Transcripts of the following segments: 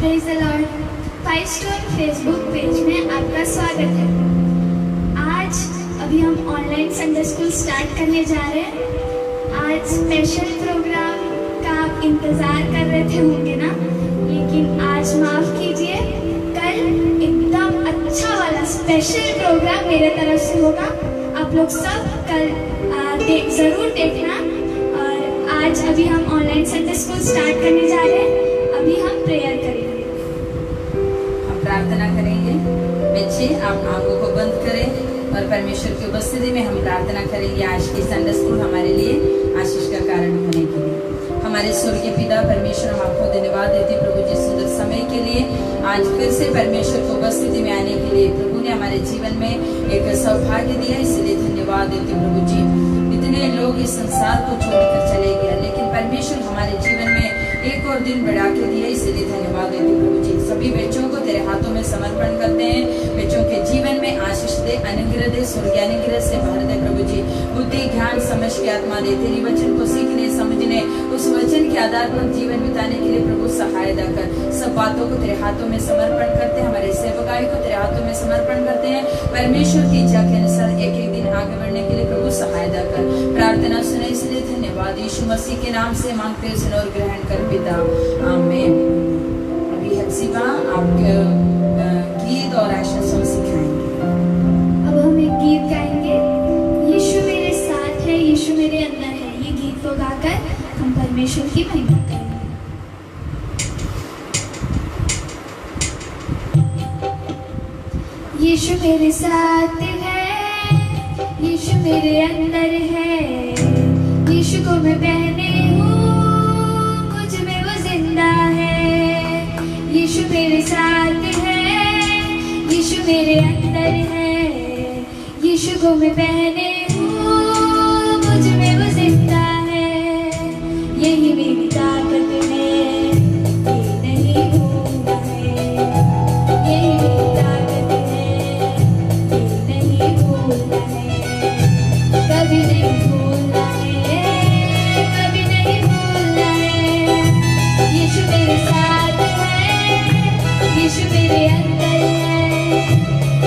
Praise the Lord. 5 stone Facebook page में आपका स्वागत है। आज अभी हम ऑनलाइन संडे स्कूल स्टार्ट करने जा रहे हैं। आज स्पेशल प्रोग्राम का आप इंतज़ार कर रहे थे होंगे ना, लेकिन आज माफ़ कीजिए, कल एकदम अच्छा वाला स्पेशल प्रोग्राम मेरे तरफ से होगा। आप लोग सब कल ज़रूर देखना। और आज अभी हम ऑनलाइन संडे स्कूल स्टार्ट करने जा रहे हैं। अभी हम प्रेयर करेंगे। हम प्रार्थना करेंगे। बच्चे आप आंखों को बंद करें और परमेश्वर की उपस्थिति में हम प्रार्थना करेंगे आज की संडे स्कूल हमारे लिए आशीष का कारण होने के लिए। हमारे स्वर्गीय पिता परमेश्वर, हम आपको धन्यवाद देते हैं प्रभु जी सुंदर समय के लिए। आज फिर से परमेश्वर की उपस्थिति में आने के लिए प्रभु ने हमारे जीवन में एक सौभाग्य दिया, इसलिए धन्यवाद देते प्रभु जी। इतने लोग इस संसार को छोड़कर चले गए, लेकिन परमेश्वर हमारे जीवन में एक और दिन बढ़ा के दिया, इसलिए धन्यवाद देते प्रभु जी। सभी बच्चों को तेरे हाथों में समर्पण करते हैं। बच्चों के जीवन में आशीष दे, अनुग्रह दे, स्वर्गीय अनुग्रह से भर दे प्रभु जी। बुद्धि ज्ञान समझ के आत्मा दे, तेरी वचन को सीखने समझने, उस वचन के आधार पर जीवन बिताने के लिए प्रभु सहायता कर। सब बातों को तेरे हाथों में समर्पण करते हैं, हमारे सेवकाई को तेरे हाथों में समर्पण करते हैं। परमेश्वर की इच्छा के अनुसार एक एक दिन आगे बढ़ने के लिए प्रभु सहायता कर। प्रार्थना सुने इसलिए धन्यवाद। यीशु मसीह के नाम से मांगते हैं, सुनो और ग्रहण कर पिता, आमीन। अभी हफ्सीबा आपके गीत और एक्शन सॉन्ग सिखाएंगे। अब हम एक गीत गाएंगे, यीशु मेरे साथ है, यीशु मेरे अंदर है। ये गीत को गाकर हम परमेश्वर की महिमा करेंगे। यीशु मेरे साथ है, यीशु मेरे अंदर है। यीशु को मैं पहने हूँ, मुझ में वो जिंदा है। यीशु मेरे साथ है, यीशु मेरे अंदर है। यीशु को मैं पहने हूँ, मुझ में वो जिंदा है। यही मेरी ताकत है, ये नहीं भूलना है। यही मेरी ताकत है, ये नहीं भूलना है। कभी नहीं भूलना है, कभी नहीं भूलना है। यीशु मेरे साथ है, यीशु मेरे अंदर है।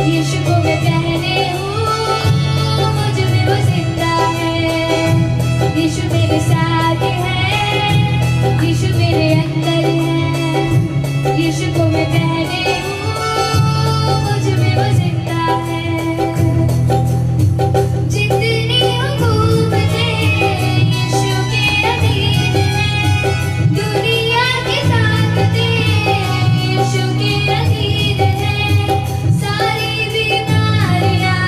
यीशु को मैं पहने हूँ, मुझ में वो जिंदा है। यीशु मेरे साथ है, यीशु मेरे अंदर है। यीशु को मैं पहने हूँ, मुझ में वो जिंदा है। जितनी हुकूमतें यीशु के अधीन हैं, दुनिया की ताकतें यीशु के अधीन हैं। सारी बीमारियां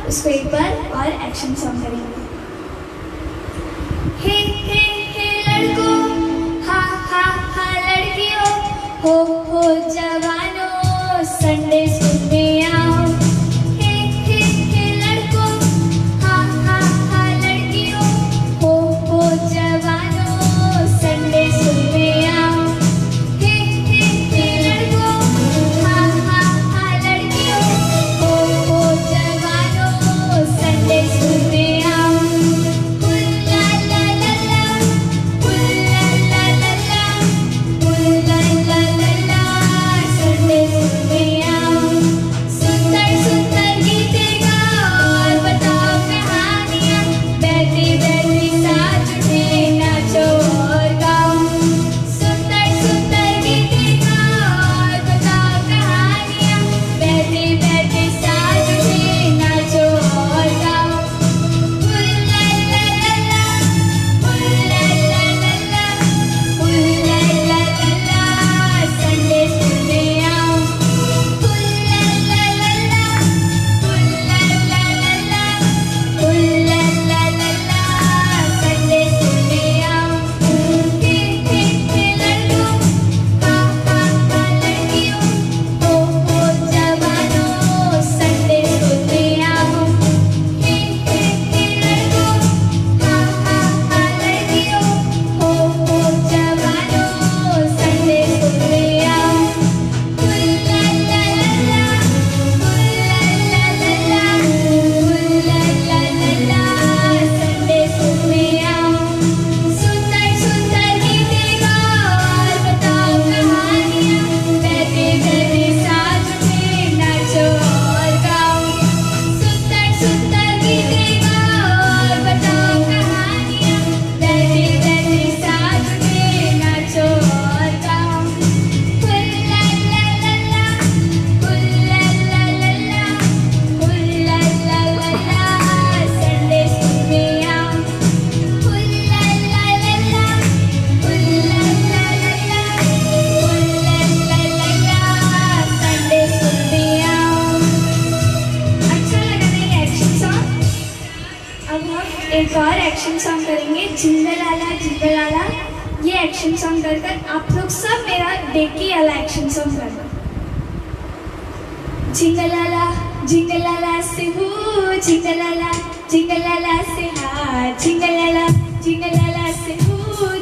उसको एक बार और एक्शन सॉन्ग करेंगे। हे लड़कों, हा हा हा लड़कियों, हो जवानों, संडे सुनने आओ। हे लड़कों, हा हा हा लड़कियों, हो जवानों, संडे सुनने आओ। हे लड़कों, हा हा हा लड़कियों, हो जवानों, संडे सुनने आओ। हुल्ला ला ला ला, हुल्ला ला ला ला, हुल्ला ला ला ला, संडे सुनने आओ। सुंदर सुंदर गीतें गाओ और बताओ कहानियाँ, बैठी बैठी साथ उठे नाचो और गाओ। सुंदर सुंदर गीतें गाओ और बताओ कहानियाँ, बैठी बैठी साथ उठे नाचो और गाओ। हुल्ला ला ला ला, हुल्ला ला ला ला, हुल्ला ला ला ला, संडे सुनने आओ। हुल्ला ला ला ला, हुल्ला ला ला ला, हुल्ला ला ला ला, संडे सुनने आओ। हे लड़कों, हा हा हा लड़कियों, हो जवानों, संडे सुनने आओ। हे लड़कों, हा हा हा लड़कियों, हो जवानों, संडे सुनने आओ। हुल्ला ला ला ला, हुल्ला ला ला ला, हुल्ला ला ला ला, संडे सुनने आओ। सुंदर सुंदर गीतें गाओ और बताओ कहानियाँ, बैठे बैठे साथ उठे नाचो और गाओ। सुंदर सुंदर गीतें गाओ और बताओ कहानियाँ, बैठे बैठे साथ उठे नाचो और गाओ। हुल्ला ला ला ला, हुल्ला ला ला ला, हुल्ला ला ला ला, संडे सुनने आओ। हुल्ला ला ला ला, हुल्ला ला ला ला, हुल्ला ला ला ला, संडे सुनने आओ। अच्छा लगा ना ये एक्शन सॉन्ग? अब हम एक और एक्शन सॉन्ग करेंगे, जिंगलाला जिंगलाला। ये एक्शन सॉन्ग कर कर आप लोग सब मेरा डेकी वाला एक्शन सॉन्ग करना। जिंगलाला जिंगलाला से हो, जिंगलाला जिंगलाला से हा, जिंगलाला जिंगलाला से हो,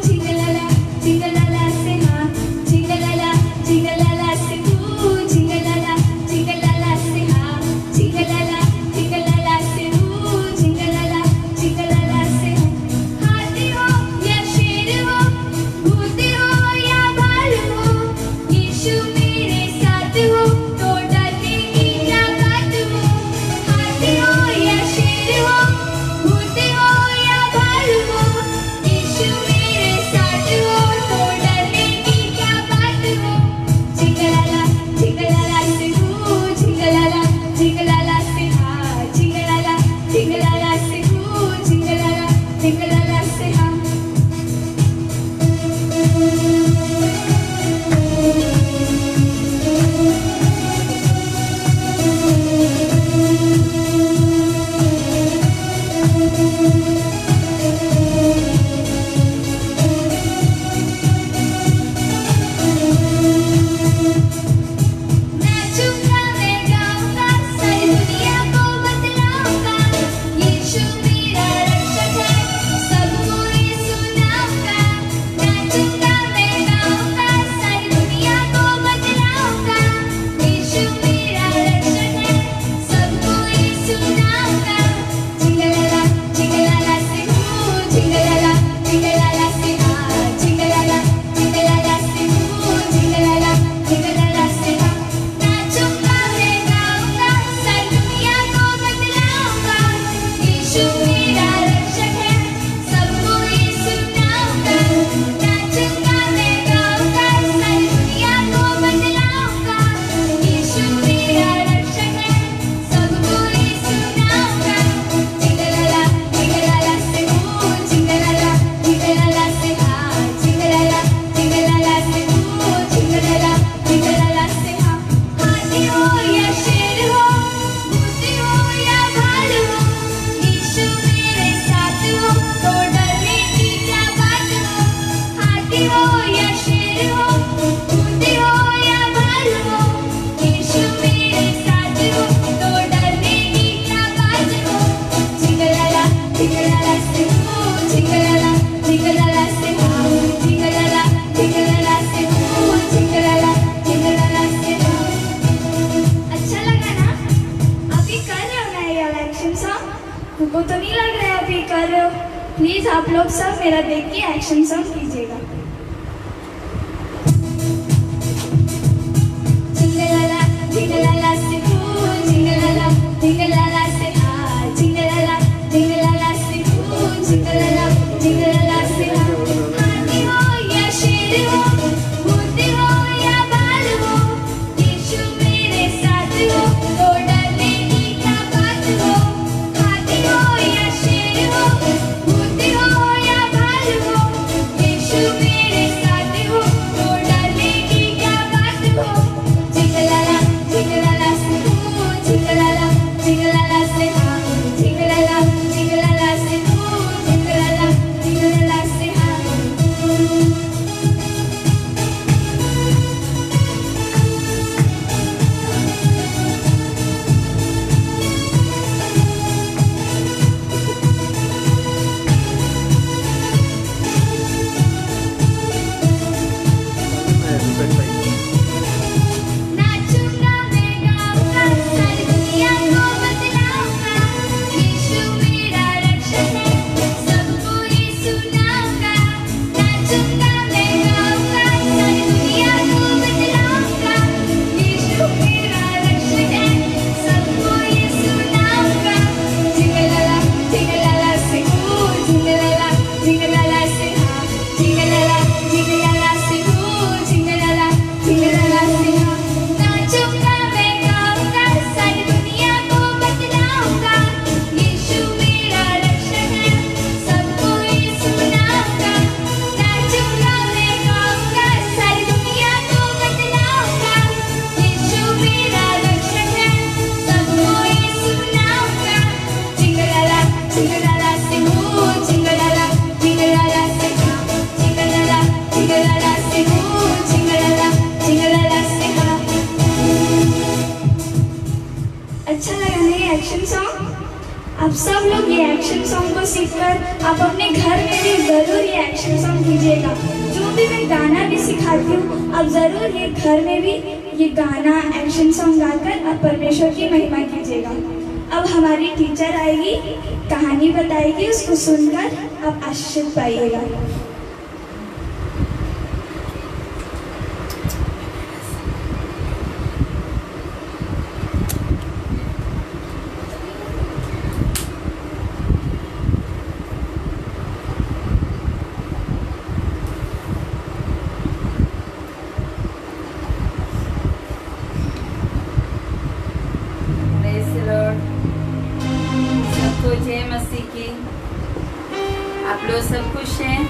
जिंगलाला जिंगलाला से हा, जिंगलाला जिंगलाला से हो, जिंगलाला जिंगलाला से हा, जिंगलाला जिंगलाला से हो, जिंगलाला जिंगलाला से हा। हाथी हो या शेर हो, भूत हो या भालू हो, यीशु मेरे साथ हो तो डरने की क्या बात हो। हाथी हो या शेर हो, भूत हो या भालू हो, सॉन्ग को तो नहीं लग रहा है अभी कर रहे हो। प्लीज आप लोग सब मेरा देख के एक्शन सॉन्ग कीजिएगा। जिंगलाला जिंगलाला से फूल, जिंगलाला जिंगलाला से हार, जिंगलाला जिंगलाला से फूल, जिंगलाला जिंगलाला से हार। हाथी हो या शेर हो, बूढ़े हो या बाल हो, यीशु मेरे साथ हो तो डरने की क्या बात हो। हाथी हो या शेर हो, बूढ़े हो या बाल हो, यीशु मेरे साथ हो तो डरने की क्या बात हो। जिंगलाला जिंगलाला से फूल, जिंगलाला जिंगलाला से हार, जिंगलाला जिंगलाला से फूल, जिंगलाला जिंगलाला से हार। नाचूंगा मैं गाऊंगा, सारी दुनिया को बतलाऊंगा, यीशु मेरा रक्षक है, सबको ये सुनाऊंगा। नाचूंगा मैं गाऊंगा, सारी दुनिया को बतलाऊंगा, यीशु मेरा रक्षक है, सबको ये सुनाऊंगा। जिंगलाला जिंगलाला से फूल, जिंगलाला जिंगलाला से हार, जिंगलाला जिंगलाला से फूल, जिंगलाला जिंगलाला से हार। नाचूंगा मैं गाऊंगा, सारी दुनिया को बतलाऊंगा, यीशु मेरा रक्षक है, सबको ये सुनाऊंगा। नाचूंगा मैं गाऊंगा, सारी दुनिया को बतलाऊंगा, यीशु मेरा रक्षक है, सबको ये सुनाऊंगा। जिंगलाला जिंगलाला से फूल, जिंगलाला जिंगलाला से हार, जिंगलाला जिंगलाला से फूल, जिंगलाला जिंगलाला से हार। अच्छा लगा ना ये एक्शन सॉन्ग? आप सब लोग ये एक्शन सॉन्ग को सीखकर आप अपने घर में भी ज़रूर ये एक्शन सॉन्ग कीजिएगा। जो भी मैं गाना भी सिखाती हूँ, आप ज़रूर ये घर में भी ये गाना एक्शन सॉन्ग गाकर आप परमेश्वर की महिमा कीजिएगा। अब हमारी टीचर आएगी, कहानी बताएगी, उसको सुनकर आप आशीर्वाद पाइएगा। Praise the Lord। सबको जय मसीह की। आप लोग सब खुश हैं?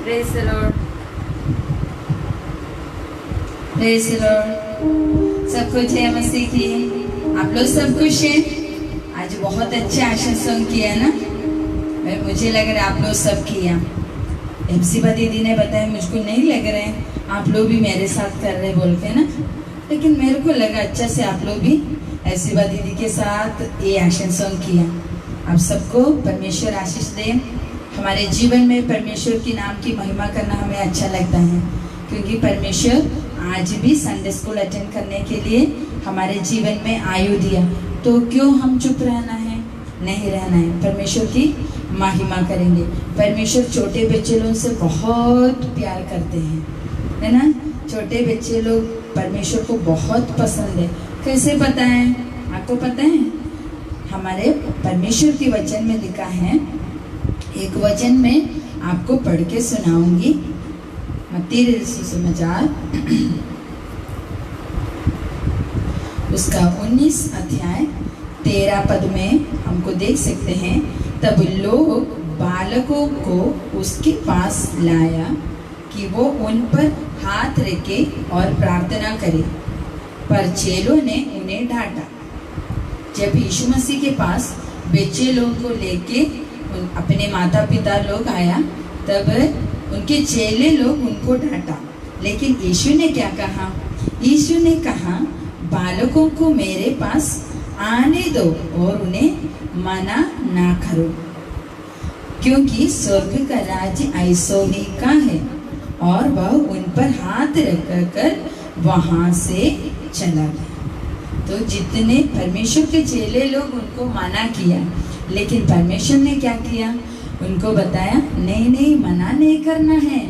Praise the Lord। Praise the Lord। सबको जय मसीह की। आप लोग सब खुश हैं? आज बहुत अच्छा एक्शन सॉन्ग किया ना? मुझे लग रहा है आप लोग सब किया। एमसीबा दीदी ने बताया, मुझको नहीं लग रहे हैं आप लोग भी मेरे साथ कर रहे बोल के ना, लेकिन मेरे को लगा अच्छा से आप लोग भी एमसीबा दीदी के साथ ये एक्शन सॉन्ग किया। आप सबको परमेश्वर आशीष दे। हमारे जीवन में परमेश्वर के नाम की महिमा करना हमें अच्छा लगता है, क्योंकि परमेश्वर आज भी संडे स्कूल अटेंड करने के लिए हमारे जीवन में आयु दिया, तो क्यों हम चुप रहना है? नहीं रहना है, परमेश्वर की महिमा करेंगे। परमेश्वर छोटे बच्चे लोगों से बहुत प्यार करते हैं, है ना? छोटे बच्चे लोग परमेश्वर को बहुत पसंद है। कैसे पता है? आपको पता है? हमारे परमेश्वर के वचन में लिखा है, एक वचन में आपको पढ़ के सुनाऊंगी। मत्ती सुसमाचार उसका 19 अध्याय 13 पद में हमको देख सकते हैं। तब लोग बालकों को उसके पास लाया कि वो उन पर हाथ रखे और प्रार्थना करे, पर चेलों ने उन्हें डांटा। जब यीशु मसीह के पास बच्चे लोगों को लेके अपने माता पिता लोग आया, तब उनके चेले लोग उनको डांटा। लेकिन यीशु ने क्या कहा? यीशु ने कहा, बालकों को मेरे पास आने दो और उन्हें मना ना करो, क्योंकि स्वर्ग का राज्य ऐसो ही का है। और वह उन पर हाथ रखकर वहां से चला गया। तो जितने परमेश्वर के चेले लोग उनको मना किया, लेकिन परमेश्वर ने क्या किया, उनको बताया नहीं नहीं मना नहीं करना है,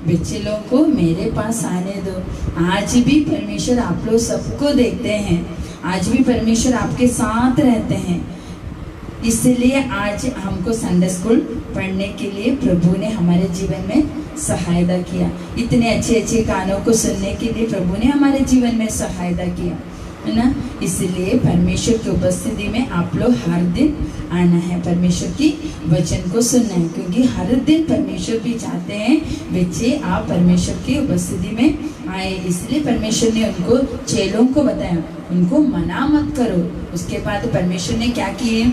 बच्चे लोगों को मेरे पास आने दो। आज भी परमेश्वर आप लोग सबको देखते हैं, आज भी परमेश्वर आपके साथ रहते हैं। इसलिए आज हमको संडे स्कूल पढ़ने के लिए प्रभु ने हमारे जीवन में सहायता किया। इतने अच्छे अच्छे गानों को सुनने के लिए प्रभु ने हमारे जीवन में सहायता किया, है ना। इसलिए परमेश्वर की उपस्थिति में आप लोग हर दिन आना है, परमेश्वर की वचन को सुनना है, क्योंकि हर दिन परमेश्वर भी चाहते हैं बच्चे आप परमेश्वर की उपस्थिति में आए। इसलिए परमेश्वर ने उनको चेलों को बताया उनको मना मत करो। उसके बाद परमेश्वर ने क्या किए,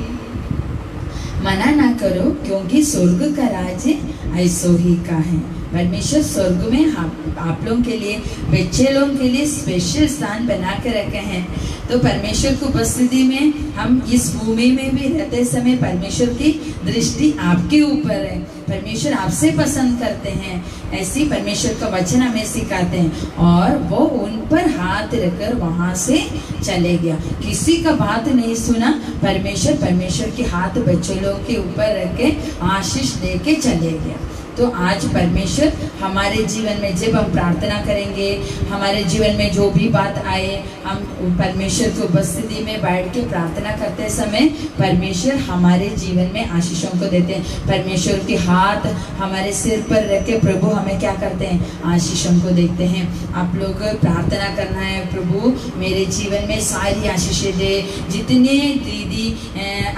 मना ना करो, क्योंकि स्वर्ग का राज्य ऐसो ही का है। परमेश्वर स्वर्ग में आप लोगों के लिए, बच्चे लोगों के लिए स्पेशल स्थान बना के रखे हैं। तो परमेश्वर की उपस्थिति में हम इस भूमि में भी रहते समय परमेश्वर की दृष्टि आपके ऊपर है, परमेश्वर आपसे पसंद करते हैं। ऐसी परमेश्वर का वचन हमें सिखाते हैं, और वो उन पर हाथ रखकर वहां से चले गया। किसी का बात नहीं सुना, परमेश्वर के हाथ बच्चे लोग के ऊपर रख के आशीष दे के चले गया। तो आज परमेश्वर हमारे जीवन में जब हम प्रार्थना करेंगे, हमारे जीवन में जो भी बात आए, हम परमेश्वर की उपस्थिति में बैठ के प्रार्थना करते समय परमेश्वर हमारे जीवन में आशीषों को देते हैं। परमेश्वर के हाथ हमारे सिर पर रख के प्रभु हमें क्या करते हैं, आशीषों को देखते हैं। आप लोग प्रार्थना करना है, प्रभु मेरे जीवन में सारी आशीषें दे। जितने दीदी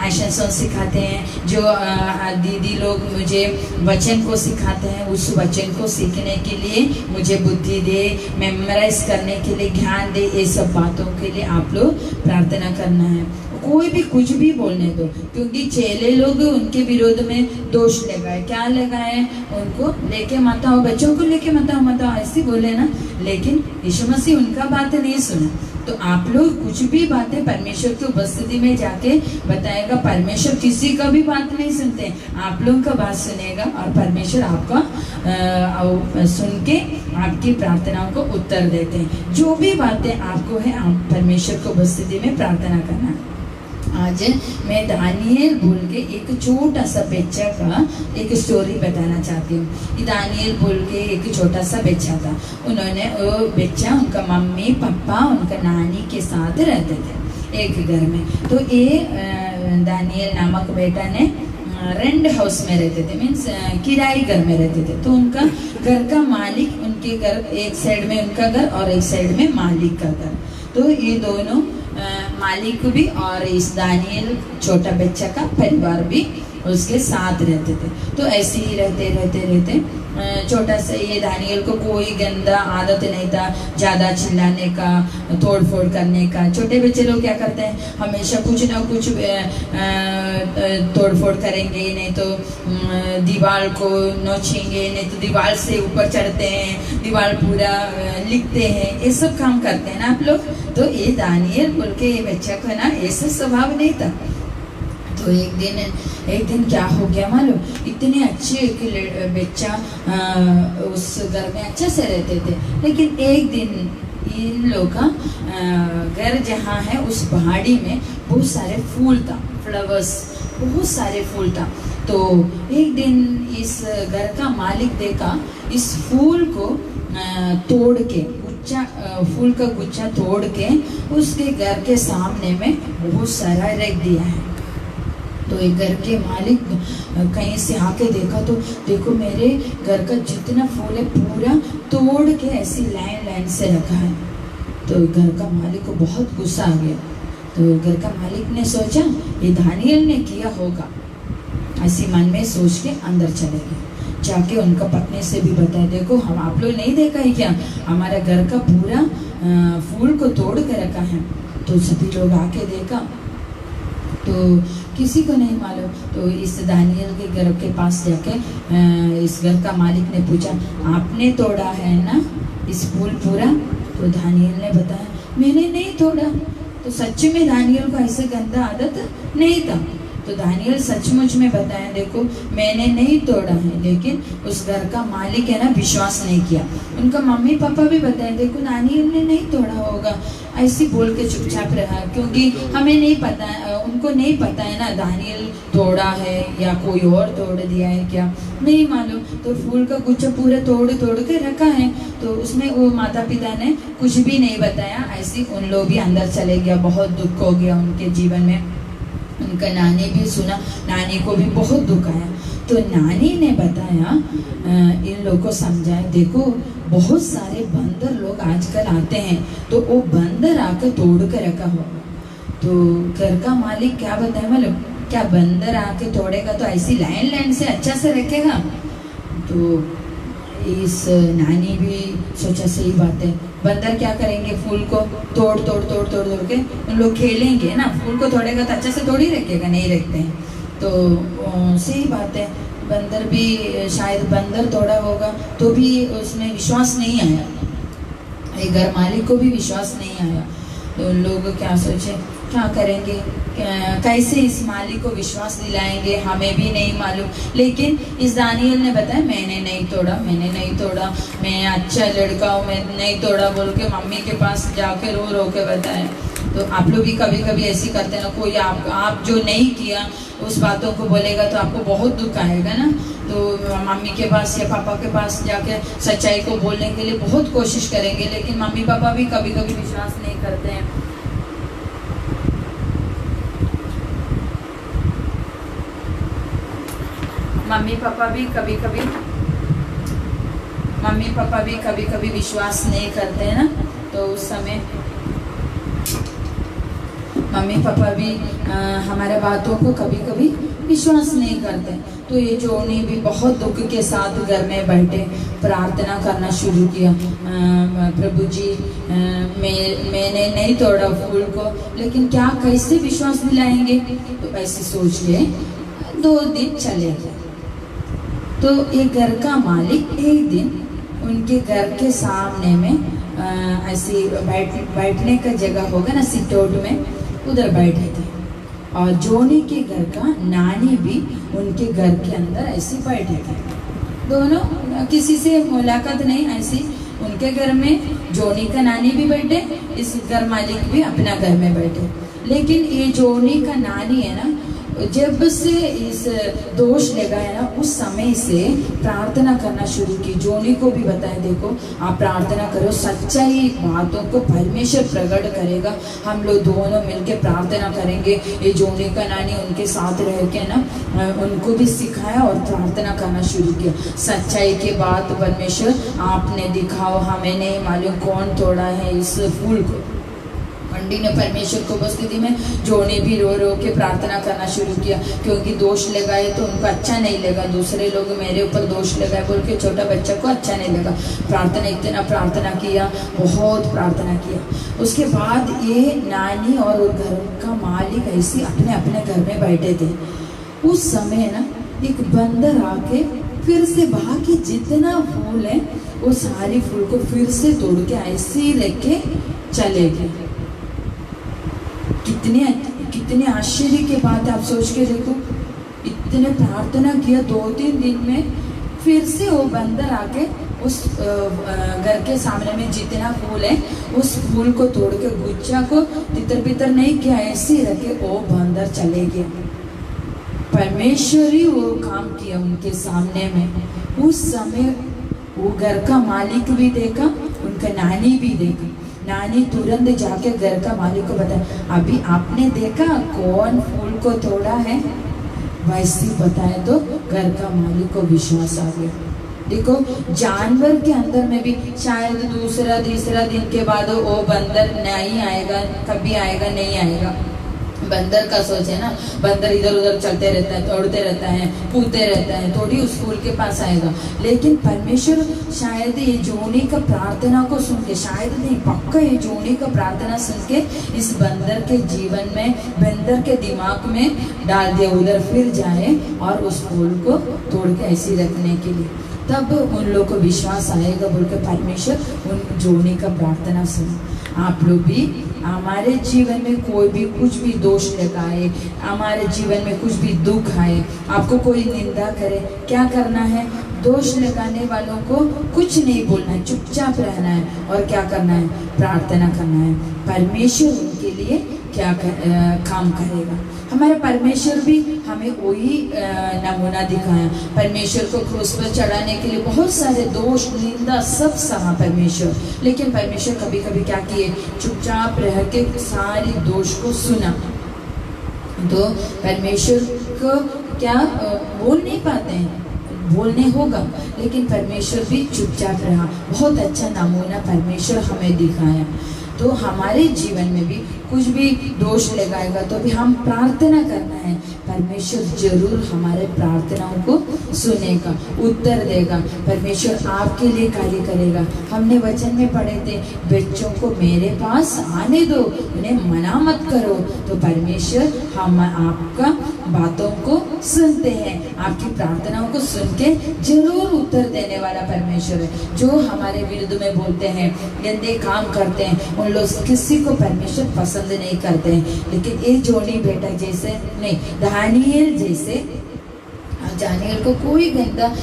आशीषों सिखाते हैं, जो दीदी लोग मुझे वचन को सिखाते हैं, उस वचन को सीखने के लिए मुझे बुद्धि दे, मेमोराइज करने के लिए ज्ञान दे। ये सब बातों के लिए आप लोग प्रार्थना करना है। कोई भी कुछ भी बोलने दो, क्योंकि चेले लोग उनके विरोध में दोष लगाए। क्या लगाए, उनको लेके मत आओ, बच्चों को लेके मत आओ ऐसे बोले ना, लेकिन यीशु मसीह उनका बात नहीं सुना। तो आप लोग कुछ भी बातें परमेश्वर की उपस्थिति में जाके बताएगा। परमेश्वर किसी का भी बात नहीं सुनते, आप लोगों का बात सुनेगा, और परमेश्वर आपका सुन के आपकी प्रार्थनाओं को उत्तर देते हैं। जो भी बातें आपको है, आप परमेश्वर की उपस्थिति में प्रार्थना करना। आज मैं दानियल बोल के एक छोटा सा बच्चा का एक स्टोरी बताना चाहती हूँ। दानियल बोल के एक छोटा सा बच्चा था। उन्होंने वो बच्चा, उनका मम्मी पापा उनका नानी के साथ रहते थे एक घर में। तो ये दानियल नामक बेटा ने रेंट हाउस में रहते थे, मीन्स किराए घर में रहते थे। तो उनका घर का मालिक, उनके घर एक साइड में उनका घर और एक साइड में मालिक का घर। तो ये दोनों मालिक भी और इस दानियल छोटा बच्चा का परिवार भी उसके साथ रहते थे। तो ऐसे ही रहते छोटा सा ये दानियल को कोई गंदा आदत नहीं था, ज़्यादा चिल्लाने का, तोड़ फोड़ करने का। छोटे बच्चे लोग क्या करते हैं, हमेशा कुछ ना कुछ तोड़ फोड़ करेंगे, नहीं तो दीवार को नोचेंगे, नहीं तो दीवार से ऊपर चढ़ते हैं, दीवार पूरा लिखते हैं, ये सब काम करते हैं ना आप लोग। तो ये दानियल बोल के ये बच्चा को ना ऐसा स्वभाव नहीं था। तो एक दिन क्या हो गया मालूम, इतने अच्छे बच्चा उस घर में अच्छा से रहते थे, लेकिन एक दिन इन लोग का घर जहाँ है उस पहाड़ी में बहुत सारे फूल था, फ्लावर्स, बहुत सारे फूल था। तो एक दिन इस घर का मालिक देखा इस फूल को तोड़ के, फूल का गुच्छा तोड़ के उसके घर के सामने में बहुत सारा रख दिया है। तो एक घर के मालिक कहीं से आके देखा, तो देखो मेरे घर का जितना फूल है पूरा तोड़ के ऐसी लाइन से रखा है। तो घर का मालिक को बहुत गुस्सा आ गया। तो घर का मालिक ने सोचा ये दानियल ने किया होगा, ऐसी मन में सोच के अंदर चले गए। जाके उनका पत्नी से भी बताया, देखो हम आप लोग नहीं देखा है क्या, हमारा घर का पूरा फूल को तोड़ के रखा है। तो सभी लोग आके देखा तो किसी को नहीं मालूम। तो इस दानियल के घर के पास जाके इस घर का मालिक ने पूछा, आपने तोड़ा है ना इस फूल पूरा? तो दानियल ने बताया मैंने नहीं तोड़ा। तो सच में दानियल को ऐसे गंदा आदत नहीं था। तो दानियल सचमुच में बताया, देखो मैंने नहीं तोड़ा है, लेकिन उस घर का मालिक है ना विश्वास नहीं किया। उनका मम्मी पापा भी बताए, देखो दानियल ने नहीं तोड़ा होगा, ऐसी बोल के चुपचाप रहा, क्योंकि हमें नहीं पता, उनको नहीं पता है ना दानियल तोड़ा है या कोई और तोड़ दिया है, क्या नहीं मालूम। तो फूल का गुच्छा पूरे तोड़ तोड़ के रखा है, तो उसमें वो माता पिता ने कुछ भी नहीं बताया, ऐसे उन लोग भी अंदर चले गया। बहुत दुख हो गया उनके जीवन में। उनका नानी भी सुना, नानी को भी बहुत दुख आया। तो नानी ने बताया, इन लोगों को समझाया, देखो बहुत सारे बंदर लोग आजकल आते हैं, तो वो बंदर आकर तोड़ कर रखा होगा। तो घर का मालिक क्या बताया मालूम, क्या बंदर आके तोड़ेगा तो ऐसी लाइन से अच्छा से रखेगा। तो इस नानी भी सोचा सही बात है, बंदर क्या करेंगे, फूल को तोड़ तोड़ तोड़ तोड़ तोड़ के उन लोग खेलेंगे ना, फूल को तोड़ेगा तो अच्छा से थोड़ी रखेगा, नहीं रखते हैं। तो सही बात है, बंदर भी शायद बंदर तोड़ा होगा तो भी उसमें विश्वास नहीं आया, ये घर मालिक को भी विश्वास नहीं आया। तो लोग क्या सोचे, क्या करेंगे, कैसे इस मालिक को विश्वास दिलाएंगे, हमें भी नहीं मालूम। लेकिन इस दानियल ने बताया, मैंने नहीं तोड़ा, मैंने नहीं तोड़ा, मैं अच्छा लड़का हूँ, मैं नहीं तोड़ा बोल के मम्मी के पास जाके रो रो के बताया। तो आप लोग भी कभी कभी ऐसी करते हैं ना, कोई आप जो नहीं किया उस बातों को बोलेगा तो आपको बहुत दुख आएगा ना। तो मम्मी के पास या पापा के पास जाके सच्चाई को बोलने के लिए बहुत कोशिश करेंगे, लेकिन मम्मी पापा भी कभी कभी विश्वास नहीं करते हैं। मम्मी पापा भी कभी कभी विश्वास नहीं करते हैं ना। तो उस समय मम्मी पापा भी हमारे बातों को कभी कभी विश्वास नहीं करते। तो ये जोनी भी बहुत दुख के साथ घर में बैठे प्रार्थना करना शुरू किया, प्रभु जी मैंने नहीं तोड़ा फूल को, लेकिन क्या कैसे विश्वास दिलाएंगे। तो ऐसे सोच के 2 दिन चले गए। तो एक घर का मालिक एक दिन उनके घर के सामने में ऐसी बैठने का जगह होगा ना, सिट आउट में, उधर बैठे थे। और जोनी के घर का नानी भी उनके घर के अंदर ऐसे बैठे थे। दोनों किसी से मुलाकात नहीं, ऐसी उनके घर में जोनी का नानी भी बैठे, इस घर मालिक भी अपना घर में बैठे। लेकिन ये जोनी का नानी है ना, जब से इस दोष लगाया ना, उस समय से प्रार्थना करना शुरू की। जोनी को भी बताया, देखो आप प्रार्थना करो, सच्चाई बातों को परमेश्वर प्रकट करेगा, हम लोग दोनों मिलके प्रार्थना करेंगे। ये जोनी का नानी उनके साथ रह के ना उनको भी सिखाया और प्रार्थना करना शुरू किया। सच्चाई के बात परमेश्वर आपने दिखाओ, हमें नहीं मालूम कौन तोड़ा है इस फूल को। पंडित ने परमेश्वर को उपस्थिति में जोनी भी रो रो के प्रार्थना करना शुरू किया, क्योंकि दोष लगाए तो उनको अच्छा नहीं लगा, दूसरे लोग मेरे ऊपर दोष लगाए बोल के छोटा बच्चा को अच्छा नहीं लगा। प्रार्थना इतना प्रार्थना किया, बहुत प्रार्थना किया। उसके बाद ये नानी और घर का मालिक ऐसे अपने अपने घर में बैठे थे। उस समय ना एक बंदर आके फिर से बाकी जितना फूल है वो सारे फूल को फिर से तोड़ के ऐसे ही लेके चले गए। कितने आश्चर्य के बात आप सोच के देखो, इतने प्रार्थना किया 2-3 दिन में, फिर से वो बंदर आके उस घर के सामने में जितना फूल है उस फूल को तोड़ के गुच्छा को तितर बितर नहीं किया, ऐसे ही रखे वो बंदर चले गया। परमेश्वर ही वो काम किया उनके सामने में। उस समय वो घर का मालिक भी देखा, उनका नानी भी देखा। नानी तुरंत जाके घर का मालिक को बताया, अभी आपने देखा कौन फूल को तोड़ा है। वैसे बताए तो घर का मालिक को विश्वास आ गया। देखो जानवर के अंदर में भी शायद दूसरा तीसरा दिन के बाद वो बंदर नहीं आएगा, कभी आएगा नहीं आएगा। बंदर का सोच है ना, बंदर इधर उधर चलते रहता है, तोड़ते रहता है, कूदते रहता है, थोड़ी उस फूल के पास आएगा। लेकिन परमेश्वर शायद ये जोनी का प्रार्थना को सुन के, शायद नहीं पक्का ये जोनी का प्रार्थना सुन के इस बंदर के जीवन में, बंदर के दिमाग में डाल दिया, उधर फिर जाए और उस फूल को तोड़ के ऐसे रखने के लिए। तब उन लोग को विश्वास आएगा बोल के परमेश्वर उन जोनी का प्रार्थना सुन। आप लोग भी हमारे जीवन में कोई भी कुछ भी दोष लगाए, हमारे जीवन में कुछ भी दुख आए, आपको कोई निंदा करे, क्या करना है? दोष लगाने वालों को कुछ नहीं बोलना है, चुपचाप रहना है और क्या करना है? प्रार्थना करना है। परमेश्वर उनके लिए क्या काम करेगा। हमारे परमेश्वर भी हमें वही नमूना दिखाया। परमेश्वर को क्रूस पर चढ़ाने के लिए बहुत सारे दोष, निंदा सब सहा परमेश्वर, लेकिन परमेश्वर कभी कभी क्या किए? चुपचाप रह के सारी दोष को सुना। तो परमेश्वर को क्या बोल नहीं पाते हैं, बोलने होगा, लेकिन परमेश्वर भी चुपचाप रहा। बहुत अच्छा नमूना परमेश्वर हमें दिखाया। तो हमारे जीवन में भी कुछ भी दोष लगाएगा तो भी हम प्रार्थना करना है। परमेश्वर जरूर हमारे प्रार्थनाओं को सुनेगा, उत्तर देगा। परमेश्वर आपके लिए कार्य करेगा। हमने वचन में पढ़े थे, बच्चों को मेरे पास आने दो, उन्हें मना मत करो। तो परमेश्वर हम आपका बातों को सुनते हैं, आपकी प्रार्थनाओं को सुन के जरूर उत्तर देने वाला परमेश्वर है। जो हमारे विरुद्ध में बोलते हैं, गंदे काम करते हैं, उन लोग किसी को परमेश्वर पसंद नहीं करते हैं। लेकिन ये जोनी बेटा जैसे नहीं, दानिएल जैसे, दानिएल को कोई गंदा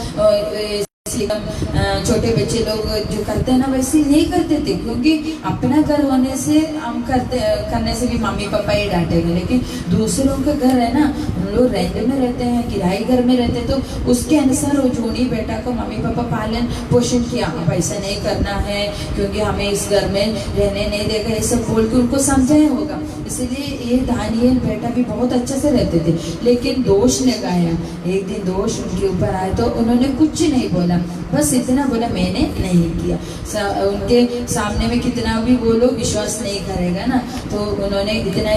छोटे बच्चे लोग जो करते हैं ना वैसे नहीं करते थे, क्योंकि अपना घर होने से हम करने से भी मम्मी पापा ही डांटेंगे। लेकिन दूसरों का घर है ना, हम लोग रेंट में रहते हैं, किराए घर में रहते हैं, तो उसके अनुसार वो जोनी बेटा को मम्मी पापा पालन पोषण किया। अब ऐसा नहीं करना है क्योंकि हमें इस घर में रहने नहीं देगा, ये सब बोल के उनको समझाया होगा। इसलिए ये दानिएल बेटा भी बहुत अच्छे से रहते थे, लेकिन दोष लगाया। एक दिन दोष उनके ऊपर आए तो उन्होंने कुछ नहीं बोला, बस इतना बोला मैंने नहीं किया। उनके सामने में कितना भी बोलो विश्वास नहीं करेगा ना, तो उन्होंने इतना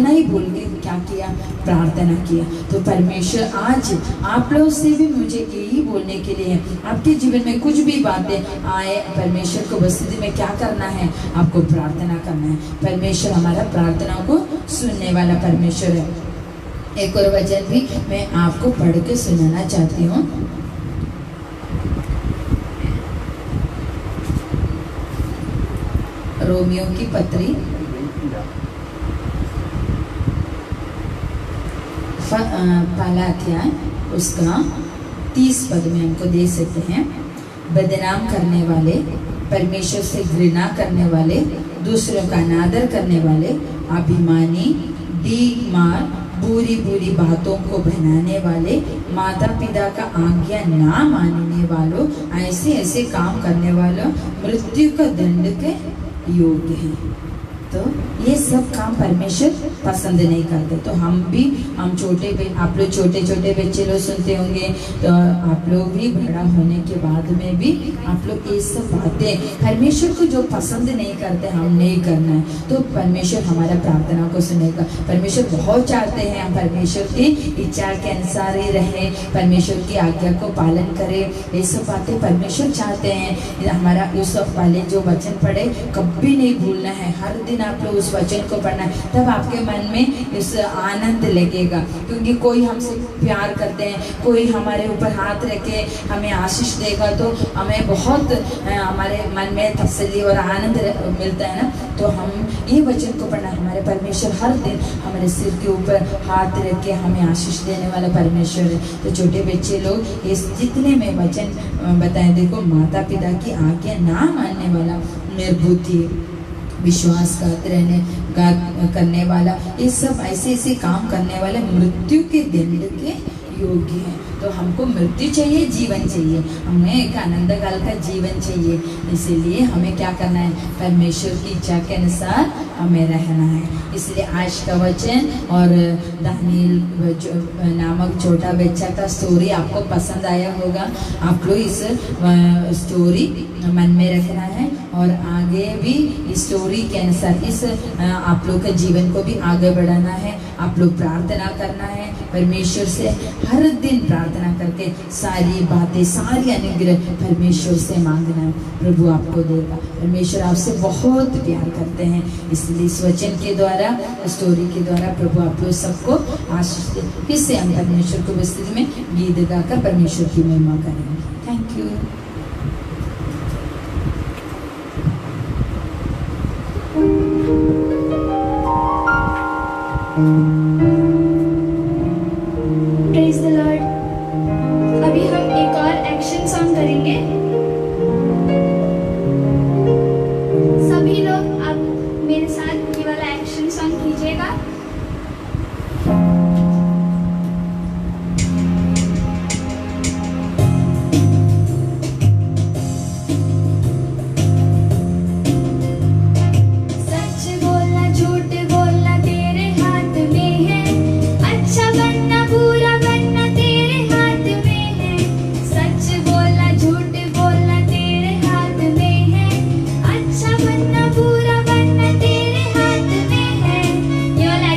ही बोल के क्या किया? प्रार्थना किया। तो परमेश्वर आज आप लोग से भी मुझे यही बोलने के लिए है, आपके जीवन में कुछ भी बातें आए, परमेश्वर को उपस्थिति में क्या करना है? आपको प्रार्थना करना है। परमेश्वर हमारा प्रार्थनाओं को सुनने वाला परमेश्वर है। एक और वचन भी मैं आपको पढ़ के सुनाना चाहती हूँ। रोमियो की पत्री पहला अध्याय उसका 30 पद में हमको दे सकते हैं। बदनाम करने वाले, परमेश्वर से घृणा करने वाले, दूसरों का अनादर करने वाले, अभिमानी, डीक मार, बुरी बुरी बातों को बनाने वाले, माता पिता का आज्ञा ना मानने वालों, ऐसे ऐसे काम करने वालों मृत्यु का दंड के योग्य हैं। तो ये सब काम परमेश्वर पसंद नहीं करते। तो हम छोटे, आप लोग छोटे छोटे बच्चे लोग सुनते होंगे, तो आप लोग भी बड़ा होने के बाद में भी आप लोग ये सब बातें परमेश्वर को जो पसंद नहीं करते हम नहीं करना है। तो परमेश्वर हमारा प्रार्थना को सुनेगा। परमेश्वर बहुत चाहते हैं हम परमेश्वर की इच्छा के अनुसार ही रहे, परमेश्वर की आज्ञा को पालन करें। ये सब बातें परमेश्वर चाहते हैं। हमारा यूसुफ वाले जो वचन पढ़े कभी नहीं भूलना है, हर दिन आप लोग उस वचन को पढ़ना है, तब आपके मन में इस आनंद लगेगा। क्योंकि कोई हमसे प्यार करते हैं, कोई हमारे ऊपर हाथ रखे हमें आशीष देगा, तो हमें बहुत हमारे मन में तसल्ली और आनंद मिलता है ना। तो हम ये वचन को पढ़ना, हमारे परमेश्वर हर दिन हमारे सिर के ऊपर हाथ रख के हमें आशीष देने वाला परमेश्वर है। तो छोटे बच्चे लोग इस जितने में वचन बताएं, देखो, माता पिता की आज्ञा ना मानने वाला, निर्बुद्धि, विश्वासघात करने वाला, ये सब ऐसे ऐसे काम करने वाले मृत्यु के दंड के योग्य है। तो हमको मृत्यु चाहिए, जीवन चाहिए, हमें एक आनंद काल का जीवन चाहिए। इसीलिए हमें क्या करना है? परमेश्वर की इच्छा के अनुसार हमें रहना है। इसलिए आज का वचन और दानिएल नामक छोटा बच्चा का स्टोरी आपको पसंद आया होगा। आप लोग इस स्टोरी मन में रखना है और आगे भी इस स्टोरी के अनुसार इस आप लोग के जीवन को भी आगे बढ़ाना है। आप लोग प्रार्थना करना है परमेश्वर से, हर दिन प्रार्थना करके सारी बातें, सारी अनुग्रह परमेश्वर से मांगना है, प्रभु आपको देगा। परमेश्वर आपसे बहुत प्यार करते हैं, इसलिए इस वचन के द्वारा, स्टोरी के द्वारा प्रभु आप लोग सबको आशीष दे। फिर से हम परमेश्वर को उपस्थिति में गीत गाकर परमेश्वर की महिमा करेंगे। Thank you. Praise the Lord. अभी हम एक और एक्शन सॉन्ग करेंगे। सभी लोग आप मेरे साथ ये वाला एक्शन सॉन्ग कीजिएगा। सच बोलना झूठ बोलना तेरे हाथ में है, अच्छा बनना बुरा बनना तेरे हाथ में है। सच बोलना झूठ बोलना तेरे हाथ में है, अच्छा बनना बुरा बनना तेरे हाथ में है। ये वाला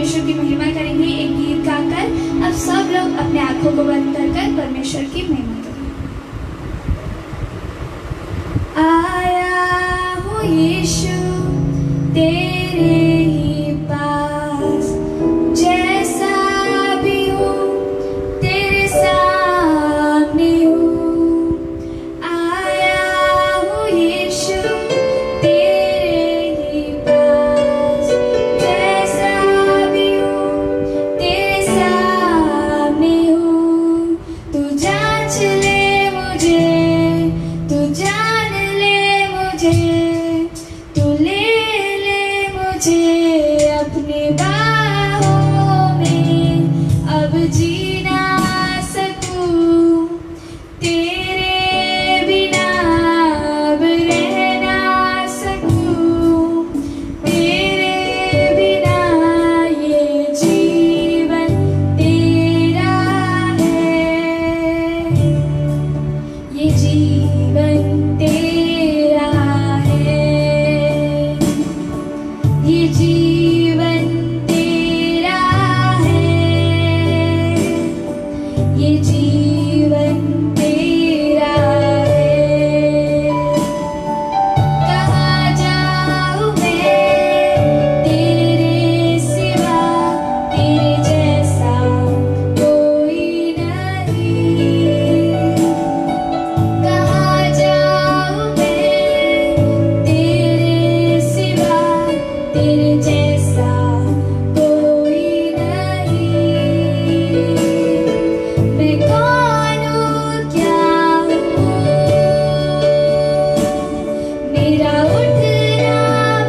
परमेश्वर की महिमा करेंगे एक गीत गाकर। अब सब लोग अपने आंखों को बंद कर कर परमेश्वर की महिमा करें। आया हूँ यीशु तेरे ही पास, जैसा भी हूँ तेरे सामने हूँ। आया हूँ यीशु तेरे ही पास, जैसा भी हूँ तेरे सामने हूँ। तू जांच ले मुझे, तू जान ले मुझे, तू ले मुझे अपनी बाहों में। अब जी ना सकूं तेरे बिना, अब रह ना सकूं तेरे बिना। ये जीवन तेरा है, ये जीवन तेरा है, ये जीवन तेरा है, ये जीवन तेरा है। कहाँ जाऊँ मैं तेरे सिवा, तेरे जैसा कोई नहीं। कहाँ जाऊँ मैं तेरे सिवा, तेरे जैसा कोई नहीं। मैं कौन हूँ क्या हूँ, मेरा उठना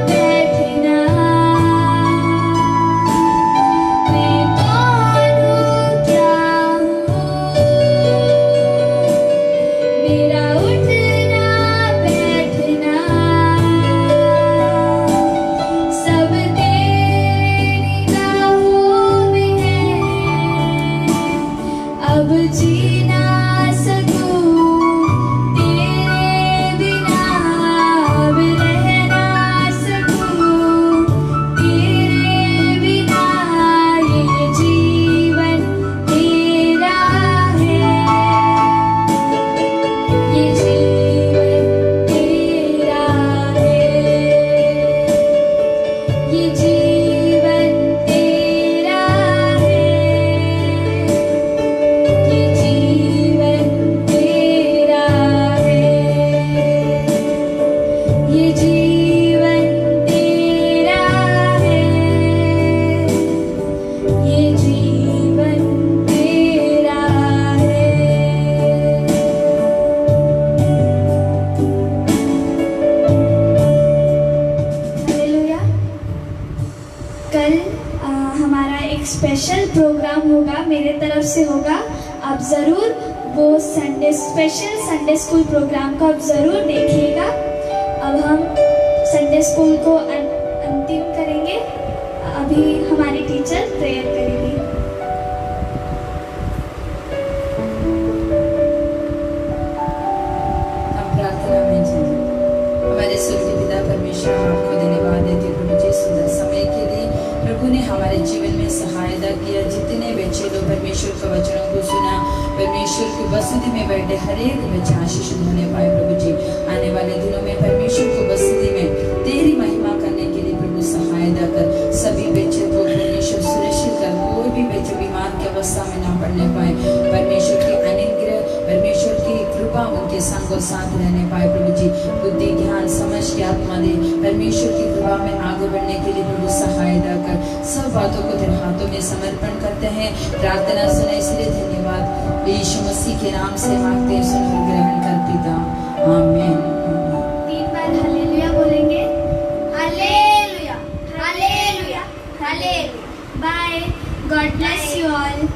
बैठना। मैं कौन हूँ क्या हूँ, मेरा उठना बैठना। सब तेरी निगाहों में है, अब जी ना सकूं तेरे बिना, अब रह ना सकूं तेरे बिना। ये जीवन तेरा है, ये जीवन तेरा है, ये जीवन तेरा है, ये जीवन तेरा है, ये जीवन तेरा है, ये जीवन तेरा है। हालेलुया। कल हमारा एक स्पेशल प्रोग्राम होगा, मेरे तरफ से होगा। आप ज़रूर वो स्पेशल संडे स्कूल प्रोग्राम को आप ज़रूर देखिएगा। अब हम संडे स्कूल को अंतिम करेंगे। अभी हमारी टीचर प्रेयर करेगी। हम प्रार्थना में जाएं। हमारे स्वर्गीय पिता परमेश्वर, हम आपको धन्यवाद देते प्रभु जी सुंदर समय के लिए। प्रभु ने हमारे जीवन में सहायता किया। जितने बच्चे लोग परमेश्वर के वचनों को सुना, परमेश्वर की बस्ती में बैठे हर एक बच्चे आशीषित होने पाए प्रभु जी। आने वाले दिनों में परमेश्वर को बस्ती में तेरी महिमा करने के लिए प्रभु सहायता कर। सभी बच्चे को परमेश्वर सुरक्षित कर, कोई भी बच्चे बीमार की अवस्था में ना पड़ने पाए। परमेश्वर की अनुग्रह, परमेश्वर की कृपा उनके संग और साथ रहने पाए प्रभु जी। बुद्धि ज्ञान समझ के आत्मा दे। परमेश्वर की कृपा में आगे बढ़ने के लिए प्रभु सहायता कर। सब बातों को तेरे हाथों में समर्पण करते हैं। प्रार्थना सुना इसलिए धन्यवाद। यीशु मसीह के नाम से मांगते हैं, सुन और ग्रहण कर पिता, आमीन। 3 बार हालेलुया बोलेंगे। Hallelujah, hallelujah, hallelujah. Bye, God bless you all.